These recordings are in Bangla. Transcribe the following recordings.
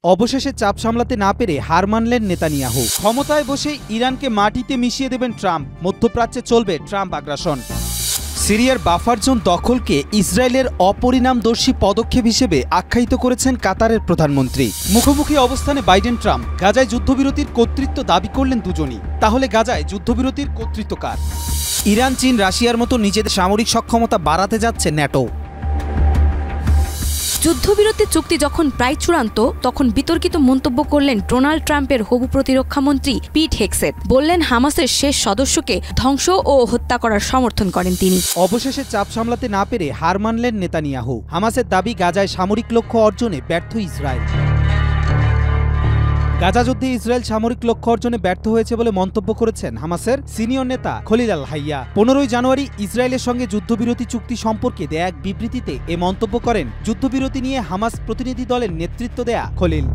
অবশেষে চাপ সামলাতে না পেরে হার মানলেন নেতানিয়াহু। ক্ষমতায় বসে ইরানকে মাটিতে মিশিয়ে দেবেন ট্রাম্প। মধ্যপ্রাচ্যে চলবে ট্রাম্প আগ্রাসন। সিরিয়ার বাফার জোন দখলকে ইসরায়েলের অপরিণামদর্শী পদক্ষেপ হিসেবে আখ্যায়িত করেছেন কাতারের প্রধানমন্ত্রী। মুখোমুখি অবস্থানে বাইডেন ট্রাম্প। গাজায় যুদ্ধবিরতির কর্তৃত্ব দাবি করলেন দুজনই। তাহলে গাজায় যুদ্ধবিরতির কর্তৃত্ব কার? ইরান, চীন, রাশিয়ার মতো নিজেদের সামরিক সক্ষমতা বাড়াতে যাচ্ছে ন্যাটো। যুদ্ধবিরতি চুক্তি যখন প্রায় চূড়ান্ত, তখন বিতর্কিত মন্তব্য করলেন ডোনাল্ড ট্রাম্পের হবু প্রতিরক্ষামন্ত্রী পিট হেগসেথ। বললেন হামাসের শেষ সদস্যকে ধ্বংস ও হত্যা করার সমর্থন করেন তিনি। অবশেষে চাপ সামলাতে না পেরে হার মানলেন নেতানিয়াহু। হামাসের দাবি গাজায় সামরিক লক্ষ্য অর্জনে ব্যর্থ ইসরায়েল। গাজা যুদ্ধে ইসরায়েল সামরিক লক্ষ্য অর্জনে ব্যর্থ হয়েছে বলে মন্তব্য করেছেন হামাসের সিনিয়র নেতা খলিল আল হাইয়া। 15 জানুয়ারি ইসরায়েলের সঙ্গে যুদ্ধবিরতি চুক্তি সম্পর্কে দেয়া এক বিবৃতিতে এ মন্তব্য করেন যুদ্ধবিরতি নিয়ে হামাস প্রতিনিধি দলের নেতৃত্ব দেয়া খলিল।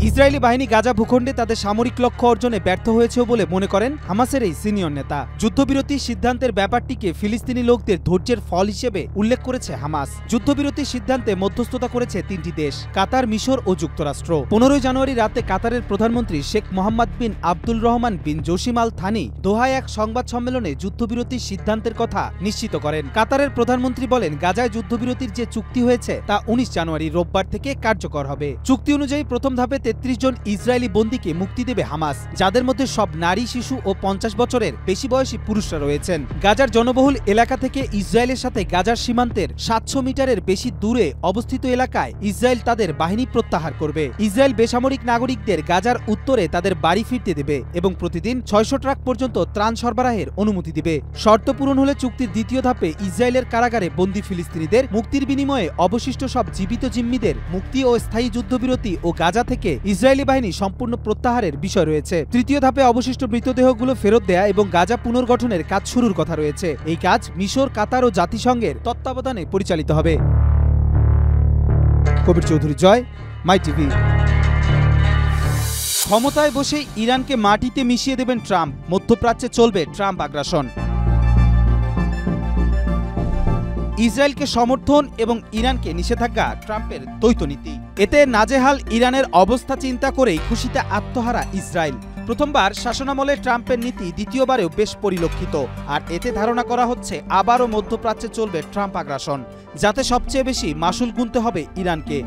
ইসরায়েলি বাহিনী গাজা ভূখণ্ডে তাদের সামরিক লক্ষ্য অর্জনে ব্যর্থ হয়েছে বলে মনে করেন হামাসের এই সিনিয়র নেতা। যুদ্ধবিরতির সিদ্ধান্তের ব্যাপারটিকে ফিলিস্তিনি লোকদের ধৈর্যের ফল হিসেবে উল্লেখ করেছে হামাস। যুদ্ধবিরতির সিদ্ধান্তে মধ্যস্থতা করেছে 3টি দেশ, কাতার, মিশর ও যুক্তরাষ্ট্র। 15 জানুয়ারি রাতে কাতারের প্রধানমন্ত্রী শেখ মোহাম্মদ বিন আব্দুল রহমান বিন জসিম আল থানি দোহায় এক সংবাদ সম্মেলনে যুদ্ধবিরতির সিদ্ধান্তের কথা নিশ্চিত করেন। কাতারের প্রধানমন্ত্রী বলেন, গাজায় যুদ্ধবিরতির যে চুক্তি হয়েছে তা 19 জানুয়ারি রোববার থেকে কার্যকর হবে। চুক্তি অনুযায়ী প্রথম ধাপে 33 জন ইসরায়েলি বন্দীকে মুক্তি দেবে হামাস, যাদের মধ্যে সব নারী, শিশু ও 50 বছরের বেশি বয়সী পুরুষরা রয়েছেন। গাজার জনবহুল এলাকা থেকে ইসরায়েলের সাথে গাজার সীমান্তের 700 মিটারের বেশি দূরে অবস্থিত এলাকায় ইসরায়েল তাদের বাহিনী প্রত্যাহার করবে। ইসরায়েল বেসামরিক নাগরিকদের গাজার উত্তরে তাদের বাড়ি ফিরতে দেবে এবং প্রতিদিন 600 ট্রাক পর্যন্ত ত্রাণ সরবরাহের অনুমতি দিবে। শর্ত পূরণ হলে চুক্তির দ্বিতীয় ধাপে ইসরায়েলের কারাগারে বন্দী ফিলিস্তিনিদের মুক্তির বিনিময়ে অবশিষ্ট সব জীবিত জিম্মিদের মুক্তি ও স্থায়ী যুদ্ধবিরতি ও গাজা থেকে ইসরায়েলি বাহিনী সম্পূর্ণ প্রত্যাহারের বিষয় রয়েছে। তৃতীয় ধাপে অবশিষ্ট মৃতদেহগুলো ফেরত দেয়া এবং গাজা পুনর্গঠনের কাজ শুরুর কথা রয়েছে। এই কাজ মিশর, কাতার ও জাতিসংঘের তত্ত্বাবধানে পরিচালিত হবে। কবির চৌধুরী, জয়, মাই টিভি। ক্ষমতায় বসে ইরানকে মাটিতে মিশিয়ে দেবেন ট্রাম্প। মধ্যপ্রাচ্যে চলবে ট্রাম্প আগ্রাসন। ইসরায়েলকে সমর্থন এবং ইরানকে নিষেধাজ্ঞা ট্রাম্পের দ্বৈতনীতি। এতে নাজেহাল ইরানের অবস্থা চিন্তা করেই খুশিতে আত্মহারা ইসরায়েল। প্রথমবার শাসনামলে ট্রাম্পের নীতি দ্বিতীয়বারেও বেশ পরিলক্ষিত। আর এতে ধারণা করা হচ্ছে আবারও মধ্যপ্রাচ্যে চলবে ট্রাম্প আগ্রাসন, যাতে সবচেয়ে বেশি মাসুল গুনতে হবে ইরানকে।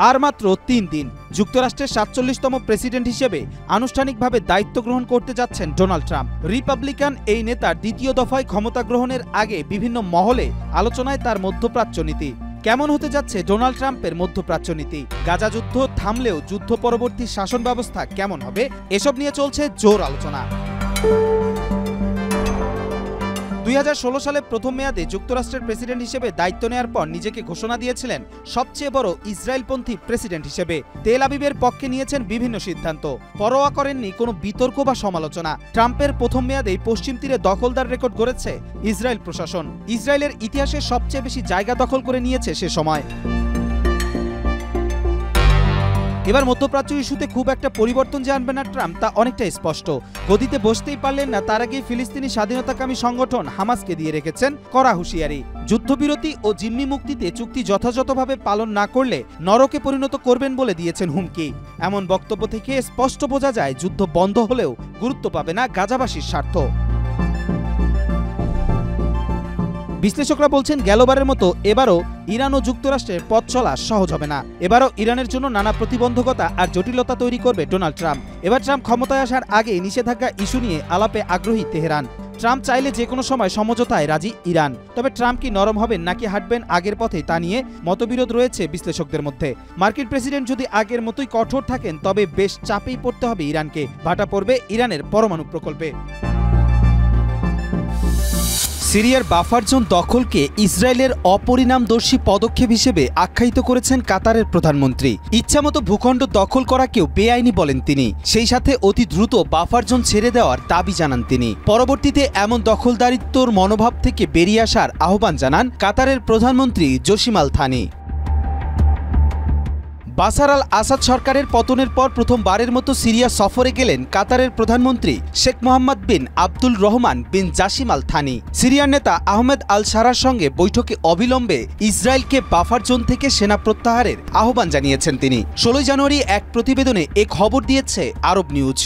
আর মাত্র 3 দিন যুক্তরাষ্ট্রের 47তম প্রেসিডেন্ট হিসেবে আনুষ্ঠানিকভাবে দায়িত্ব গ্রহণ করতে যাচ্ছেন ডোনাল্ড ট্রাম্প। রিপাবলিকান এই নেতার দ্বিতীয় দফায় ক্ষমতা গ্রহণের আগে বিভিন্ন মহলে আলোচনায় তার মধ্যপ্রাচ্য নীতি। কেমন হতে যাচ্ছে ডোনাল্ড ট্রাম্পের মধ্যপ্রাচ্য নীতি? গাজা যুদ্ধ থামলেও যুদ্ধ পরবর্তী শাসন ব্যবস্থা কেমন হবে? এসব নিয়ে চলছে জোর আলোচনা। 2016 সালে প্রথম মেয়াদে যুক্তরাষ্ট্রের প্রেসিডেন্ট হিসেবে দায়িত্ব নেয়ার পর নিজেকে ঘোষণা দিয়েছিলেন সবচেয়ে বড় ইসরায়েলপন্থী প্রেসিডেন্ট হিসেবে। তেল আবিবের পক্ষে নিয়েছেন বিভিন্ন সিদ্ধান্ত, পরোয়া করেননি কোনো বিতর্ক বা সমালোচনা। ট্রাম্পের প্রথম মেয়াদেই পশ্চিম তীরে দখলদার রেকর্ড গড়েছে ইসরায়েল প্রশাসন। ইসরায়েলের ইতিহাসে সবচেয়ে বেশি জায়গা দখল করে নিয়েছে সে সময়। এবার মধ্যপ্রাচ্য ইস্যুতে খুব একটা পরিবর্তন যে আনবে না ট্রাম্প, তা অনেকটা স্পষ্ট। গদিতে বসতেই পারলেন না, তার আগেই ফিলিস্তিনি স্বাধীনতাকামী সংগঠন হামাসকে দিয়ে রেখেছেন কড়া হুঁশিয়ারি। যুদ্ধবিরতি ও জিম্মি মুক্তিতে চুক্তি যথাযথভাবে পালন না করলে নরকে পরিণত করবেন বলে দিয়েছেন হুমকি। এমন বক্তব্য থেকে স্পষ্ট বোঝা যায় যুদ্ধ বন্ধ হলেও গুরুত্ব পাবে না গাজাবাসীর স্বার্থ। বিশ্লেষকরা বলছেন, গেলবারের মতো এবারও ইরান ও যুক্তরাষ্ট্রের পথ চলা সহজ হবে না। এবারও ইরানের জন্য নানা প্রতিবন্ধকতা আর জটিলতা তৈরি করবে ডোনাল্ড ট্রাম্প। এবার ট্রাম্প ক্ষমতায় আসার আগে নিষেধাজ্ঞা ইস্যু নিয়ে আলাপে আগ্রহী তেহরান। ট্রাম্প চাইলে যে কোনো সময় সমঝোতায় রাজি ইরান। তবে ট্রাম্প কি নরম হবেন নাকি হাঁটবেন আগের পথে, তা নিয়ে মতবিরোধ রয়েছে বিশ্লেষকদের মধ্যে। মার্কিন প্রেসিডেন্ট যদি আগের মতোই কঠোর থাকেন, তবে বেশ চাপেই পড়তে হবে ইরানকে। ভাটা পড়বে ইরানের পরমাণু প্রকল্পে। সিরিয়ার বাফার জোন দখলকে ইসরায়েলের অপরিণামদর্শী পদক্ষেপ হিসেবে আখ্যায়িত করেছেন কাতারের প্রধানমন্ত্রী। ইচ্ছামতো ভূখণ্ড দখল করাকেও বেআইনি বলেন তিনি। সেই সাথে অতি দ্রুত বাফার জোন ছেড়ে দেওয়ার দাবি জানান তিনি। পরবর্তীতে এমন দখলদারিত্বর মনোভাব থেকে বেরিয়ে আসার আহ্বান জানান কাতারের প্রধানমন্ত্রী জসিম আল থানি। বাশার আল আসাদ সরকারের পতনের পর প্রথমবারের মতো সিরিয়া সফরে গেলেন কাতারের প্রধানমন্ত্রী শেখ মোহাম্মদ বিন আব্দুল রহমান বিন জাসিম আল থানি। সিরিয়ার নেতা আহমেদ আল শারার সঙ্গে বৈঠকে অবিলম্বে ইসরায়েলকে বাফার জোন থেকে সেনা প্রত্যাহারের আহ্বান জানিয়েছেন তিনি। 16 জানুয়ারি এক প্রতিবেদনে এ খবর দিয়েছে আরব নিউজ।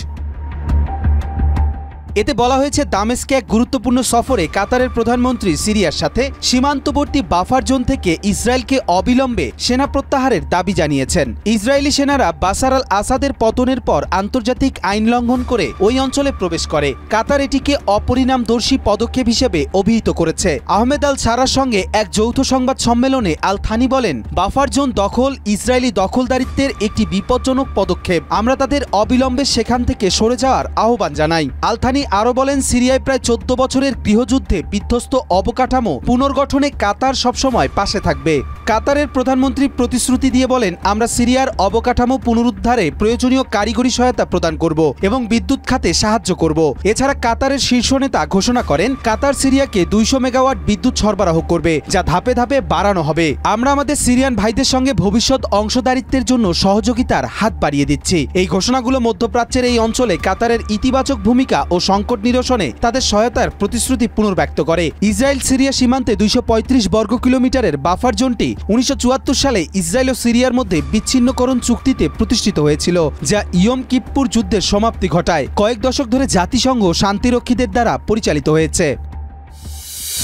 এতে বলা হয়েছে, দামেস্কে এক গুরুত্বপূর্ণ সফরে কাতারের প্রধানমন্ত্রী সিরিয়ার সাথে সীমান্তবর্তী বাফার জোন থেকে ইসরায়েলকে অবিলম্বে সেনা প্রত্যাহারের দাবি জানিয়েছেন। ইসরায়েলি সেনারা বাশার আল আসাদের পতনের পর আন্তর্জাতিক আইন লঙ্ঘন করে ওই অঞ্চলে প্রবেশ করে। কাতার এটিকে অপরিণামদর্শী পদক্ষেপ হিসেবে অভিহিত করেছে। আহমেদ আল শারার সঙ্গে এক যৌথ সংবাদ সম্মেলনে আল থানি বলেন, বাফার জোন দখল ইসরায়েলি দখলদারিত্বের একটি বিপজ্জনক পদক্ষেপ। আমরা তাদের অবিলম্বে সেখান থেকে সরে যাওয়ার আহ্বান জানাই। আল থানি আরও বলেন, সিরিয়ায় প্রায় 14 বছরের গৃহযুদ্ধে বিধ্বস্ত অবকাঠামো পুনর্গঠনে কাতার সবসময় পাশে থাকবে। কাতারের প্রধানমন্ত্রী প্রতিশ্রুতি দিয়ে বলেন, আমরা সিরিয়ার অবকাঠামো পুনরুদ্ধারে প্রয়োজনীয় কারিগরি সহায়তা প্রদান করব এবং বিদ্যুৎ খাতে সাহায্য করব। এছাড়া কাতারের শীর্ষ নেতা ঘোষণা করেন, কাতার সিরিয়াকে 200 মেগাওয়াট বিদ্যুৎ সরবরাহ করবে, যা ধাপে ধাপে বাড়ানো হবে। আমরা আমাদের সিরিয়ান ভাইদের সঙ্গে ভবিষ্যৎ অংশদারিত্বের জন্য সহযোগিতার হাত বাড়িয়ে দিচ্ছি। এই ঘোষণাগুলো মধ্যপ্রাচ্যের এই অঞ্চলে কাতারের ইতিবাচক ভূমিকা ও সংকট নিরসনে তাদের সহায়তার প্রতিশ্রুতি পুনর্ব্যক্ত করে। ইসরায়েল সিরিয়া সীমান্তে 235 বর্গ কিলোমিটারের বাফার জোনটি 1974 সালে ইসরায়েল ও সিরিয়ার মধ্যে বিচ্ছিন্নকরণ চুক্তিতে প্রতিষ্ঠিত হয়েছিল, যা ইয়ম কিপ্পুর যুদ্ধের সমাপ্তি ঘটায়। কয়েক দশক ধরে জাতিসংঘ শান্তিরক্ষীদের দ্বারা পরিচালিত হয়েছে।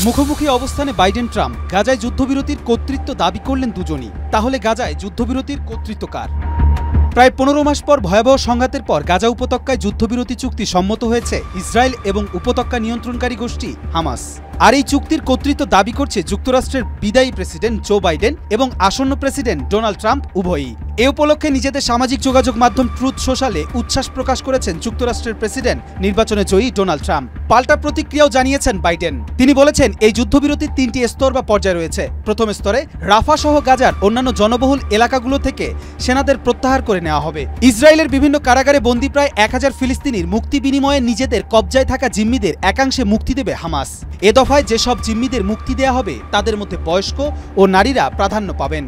মুখোমুখি অবস্থানে বাইডেন ট্রাম্প। গাজায় যুদ্ধবিরতির কর্তৃত্ব দাবি করলেন দুজনই। তাহলে গাজায় যুদ্ধবিরতির কর্তৃত্ব কার? প্রায় 15 মাস পর ভয়াবহ সংঘাতের পর গাজা উপত্যকায় যুদ্ধবিরতি চুক্তি সম্মত হয়েছে ইসরায়েল এবং উপত্যকা নিয়ন্ত্রণকারী গোষ্ঠী হামাস। আর এই চুক্তির কর্তৃত্ব দাবি করছে যুক্তরাষ্ট্রের বিদায়ী প্রেসিডেন্ট জো বাইডেন এবং আসন্ন প্রেসিডেন্ট ডোনাল্ড ট্রাম্প উভয়ই। এ উপলক্ষে নিজেদের সামাজিক যোগাযোগ মাধ্যম ট্রুথ সোশ্যালে উচ্ছ্বাস প্রকাশ করেছেন যুক্তরাষ্ট্রের প্রেসিডেন্ট নির্বাচনে জয়ী ডোনাল্ড ট্রাম্প। পাল্টা প্রতিক্রিয়াও জানিয়েছেন বাইডেন। তিনি বলেছেন, এই যুদ্ধবিরতির 3টি স্তর বা পর্যায় রয়েছে। প্রথম স্তরে রাফা সহ গাজার অন্যান্য জনবহুল এলাকাগুলো থেকে সেনাদের প্রত্যাহার করে নেওয়া হবে। ইসরায়েলের বিভিন্ন কারাগারে বন্দী প্রায় 1000 ফিলিস্তিনির মুক্তি বিনিময়ে নিজেদের কবজায় থাকা জিম্মিদের একাংশে মুক্তি দেবে হামাস। এ দফায় যেসব জিম্মিদের মুক্তি দেয়া হবে তাদের মধ্যে বয়স্ক ও নারীরা প্রাধান্য পাবেন।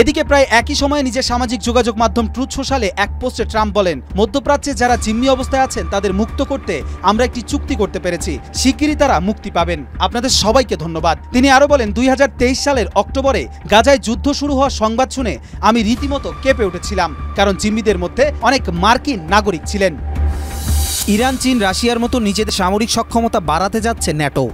এদিকে প্রায় একই সময়ে নিজের সামাজিক যোগাযোগ মাধ্যম ট্রুথ সোশ্যালে এক পোস্টে ট্রাম্প বলেন, মধ্যপ্রাচ্যে যারা জিম্মি অবস্থায় আছেন তাদের মুক্ত করতে আমরা একটি চুক্তি করতে পেরেছি। শিগগিরই তারা মুক্তি পাবেন। আপনাদের সবাইকে ধন্যবাদ। তিনি আরও বলেন, 2023 সালের অক্টোবরে গাজায় যুদ্ধ শুরু হওয়ার সংবাদ শুনে আমি রীতিমতো কেঁপে উঠেছিলাম, কারণ জিম্মিদের মধ্যে অনেক মার্কিন নাগরিক ছিলেন। ইরান, চীন, রাশিয়ার মতো নিজেদের সামরিক সক্ষমতা বাড়াতে যাচ্ছে ন্যাটো।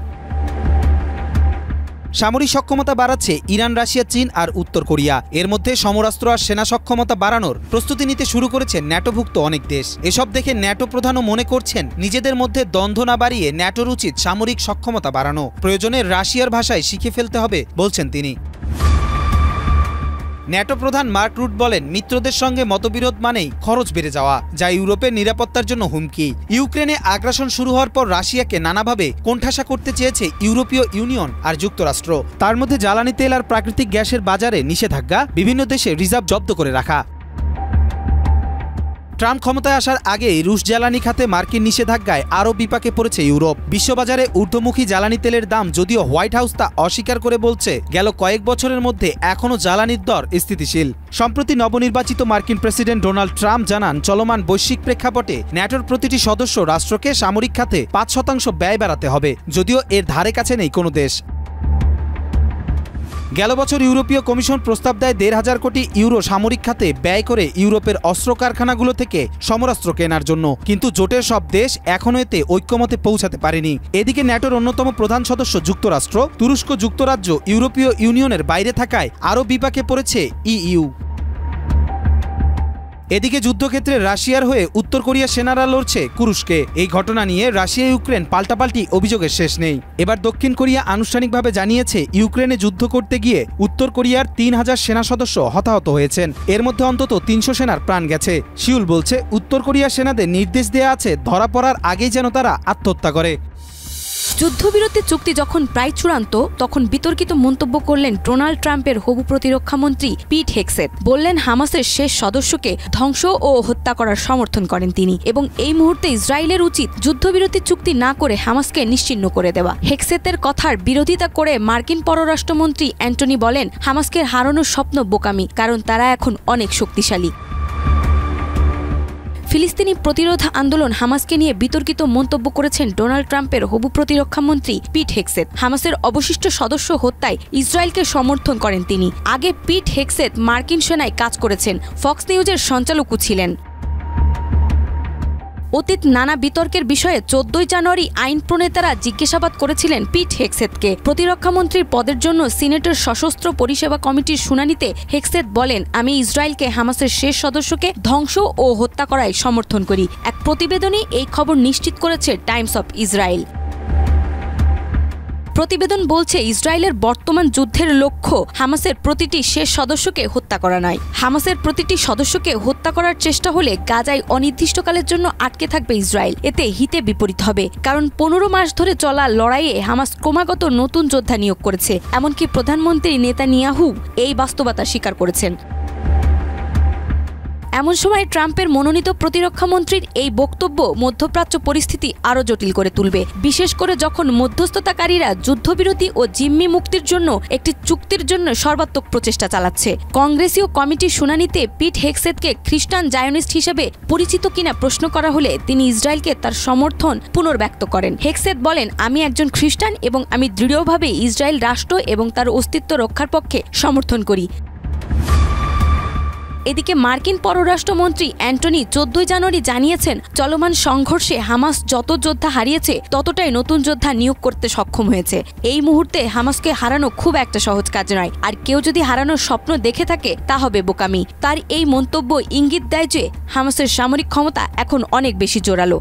সামরিক সক্ষমতা বাড়াচ্ছে ইরান, রাশিয়া, চীন আর উত্তর কোরিয়া। এর মধ্যে সমরাস্ত্র আর সেনা সক্ষমতা বাড়ানোর প্রস্তুতি নিতে শুরু করেছে ন্যাটোভুক্ত অনেক দেশ। এসব দেখে ন্যাটো প্রধানও মনে করছেন, নিজেদের মধ্যে দ্বন্দ্ব না বাড়িয়ে ন্যাটোর উচিত সামরিক সক্ষমতা বাড়ানো। প্রয়োজনে রাশিয়ার ভাষায় শিখে ফেলতে হবে বলছেন তিনি। ন্যাটো প্রধান মার্ক রুট বলেন, মিত্রদের সঙ্গে মতবিরোধ মানেই খরচ বেড়ে যাওয়া, যা ইউরোপের নিরাপত্তার জন্য হুমকি। ইউক্রেনে আগ্রাসন শুরু হওয়ার পর রাশিয়াকে নানাভাবে কোণঠাসা করতে চেয়েছে ইউরোপীয় ইউনিয়ন আর যুক্তরাষ্ট্র। তার মধ্যে জ্বালানি তেল আর প্রাকৃতিক গ্যাসের বাজারে নিষেধাজ্ঞা, বিভিন্ন দেশে রিজার্ভ জব্দ করে রাখা। ট্রাম্প ক্ষমতায় আসার আগেই রুশ জ্বালানি খাতে মার্কিন নিষেধাজ্ঞায় আরও বিপাকে পড়েছে ইউরোপ। বিশ্ববাজারে ঊর্ধ্বমুখী জ্বালানি তেলের দাম যদিও হোয়াইট হাউস তা অস্বীকার করে বলছে, গেল কয়েক বছরের মধ্যে এখনও জ্বালানির দর স্থিতিশীল। সম্প্রতি নবনির্বাচিত মার্কিন প্রেসিডেন্ট ডোনাল্ড ট্রাম্প জানান, চলমান বৈশ্বিক প্রেক্ষাপটে ন্যাটোর প্রতিটি সদস্য রাষ্ট্রকে সামরিক খাতে 5% ব্যয় বাড়াতে হবে, যদিও এর ধারে কাছে নেই কোনো দেশ। গেল বছর ইউরোপীয় কমিশন প্রস্তাব দেয় 1,500 কোটি ইউরো সামরিক খাতে ব্যয় করে ইউরোপের অস্ত্র কারখানাগুলো থেকে সমরাস্ত্র কেনার জন্য, কিন্তু জোটের সব দেশ এখনও এতে ঐক্যমতে পৌঁছাতে পারেনি। এদিকে ন্যাটোর অন্যতম প্রধান সদস্য যুক্তরাষ্ট্র, তুরস্ক, যুক্তরাজ্য ইউরোপীয় ইউনিয়নের বাইরে থাকায় আরও বিপাকে পড়েছে ইইউ। এদিকে যুদ্ধক্ষেত্রে রাশিয়ার হয়ে উত্তর কোরিয়া সেনারা লড়ছে কুরস্কে। এই ঘটনা নিয়ে রাশিয়া ইউক্রেন পাল্টাপাল্টি অভিযোগের শেষ নেই। এবার দক্ষিণ কোরিয়া আনুষ্ঠানিকভাবে জানিয়েছে, ইউক্রেনে যুদ্ধ করতে গিয়ে উত্তর কোরিয়ার 3000 সেনা সদস্য হতাহত হয়েছেন। এর মধ্যে অন্তত 300 সেনার প্রাণ গেছে। সিউল বলছে, উত্তর কোরিয়ার সেনাদের নির্দেশ দেয়া আছে ধরা পড়ার আগেই যেন তারা আত্মহত্যা করে। যুদ্ধবিরতি চুক্তি যখন প্রায় চূড়ান্ত, তখন বিতর্কিত মন্তব্য করলেন ডোনাল্ড ট্রাম্পের হবু প্রতিরক্ষামন্ত্রী পিট হেগসেথ। বললেন হামাসের শেষ সদস্যকে ধ্বংস ও হত্যা করার সমর্থন করেন তিনি, এবং এই মুহূর্তে ইসরায়েলের উচিত যুদ্ধবিরতি চুক্তি না করে হামাসকে নিশ্চিহ্ন করে দেওয়া। হেগসেথের কথার বিরোধিতা করে মার্কিন পররাষ্ট্রমন্ত্রী অ্যান্টনি বলেন, হামাসকে হারানোর স্বপ্ন বোকামি, কারণ তারা এখন অনেক শক্তিশালী। ফিলিস্তিনি প্রতিরোধ আন্দোলন হামাসকে নিয়ে বিতর্কিত মন্তব্য করেছেন ডোনাল্ড ট্রাম্পের হবু প্রতিরক্ষামন্ত্রী পিট হেগসেথ। হামাসের অবশিষ্ট সদস্য হত্যায় ইসরায়েলকে সমর্থন করেন তিনি। আগে পিট হেগসেথ মার্কিন সেনায় কাজ করেছেন, ফক্স নিউজের সঞ্চালকও ছিলেন। অতীত নানা বিতর্কের বিষয়ে 14 জানুয়ারি আইন প্রণেতারা জিজ্ঞাসাবাদ করেছিলেন পিট হেগসেথকে। প্রতিরক্ষামন্ত্রীর পদের জন্য সিনেটের সশস্ত্র পরিষেবা কমিটির শুনানিতে হেগসেথ বলেন, আমি ইসরায়েলকে হামাসের শেষ সদস্যকে ধ্বংস ও হত্যা করায় সমর্থন করি। এক প্রতিবেদনে এই খবর নিশ্চিত করেছে টাইমস অফ ইসরায়েল। প্রতিবেদন বলছে, ইসরায়েলের বর্তমান যুদ্ধের লক্ষ্য হামাসের প্রতিটি শেষ সদস্যকে হত্যা করা নয়। হামাসের প্রতিটি সদস্যকে হত্যা করার চেষ্টা হলে গাজায় অনির্দিষ্টকালের জন্য আটকে থাকবে ইসরায়েল। এতে হিতে বিপরীত হবে, কারণ 15 মাস ধরে চলা লড়াইয়ে হামাস ক্রমাগত নতুন যোদ্ধা নিয়োগ করেছে। এমনকি প্রধানমন্ত্রী নেতানিয়াহু এই বাস্তবতা স্বীকার করেছেন। এমন সময় ট্রাম্পের মনোনীত প্রতিরক্ষামন্ত্রীর এই বক্তব্য মধ্যপ্রাচ্য পরিস্থিতি আরও জটিল করে তুলবে, বিশেষ করে যখন মধ্যস্থতাকারীরা যুদ্ধবিরতি ও জিম্মি মুক্তির জন্য একটি চুক্তির জন্য সর্বাত্মক প্রচেষ্টা চালাচ্ছে। কংগ্রেসীয় কমিটির শুনানিতে পিট হেগসেথকে খ্রিস্টান জায়নিস্ট হিসেবে পরিচিত কিনা প্রশ্ন করা হলে তিনি ইসরায়েলকে তার সমর্থন পুনর্ব্যক্ত করেন। হেগসেথ বলেন, আমি একজন খ্রিস্টান এবং আমি দৃঢ়ভাবে ইসরায়েল রাষ্ট্র এবং তার অস্তিত্ব রক্ষার পক্ষে সমর্থন করি। এদিকে মার্কিন পররাষ্ট্রমন্ত্রী অ্যান্টনি 14 জানুয়ারি জানিয়েছেন, চলমান সংঘর্ষে হামাস যত যোদ্ধা হারিয়েছে ততটাই নতুন যোদ্ধা নিয়োগ করতে সক্ষম হয়েছে। এই মুহূর্তে হামাসকে হারানো খুব একটা সহজ কাজ নয়, আর কেউ যদি হারানোর স্বপ্ন দেখে থাকে তা হবে বোকামি। তার এই মন্তব্য ইঙ্গিত দেয় যে হামাসের সামরিক ক্ষমতা এখন অনেক বেশি জোরালো।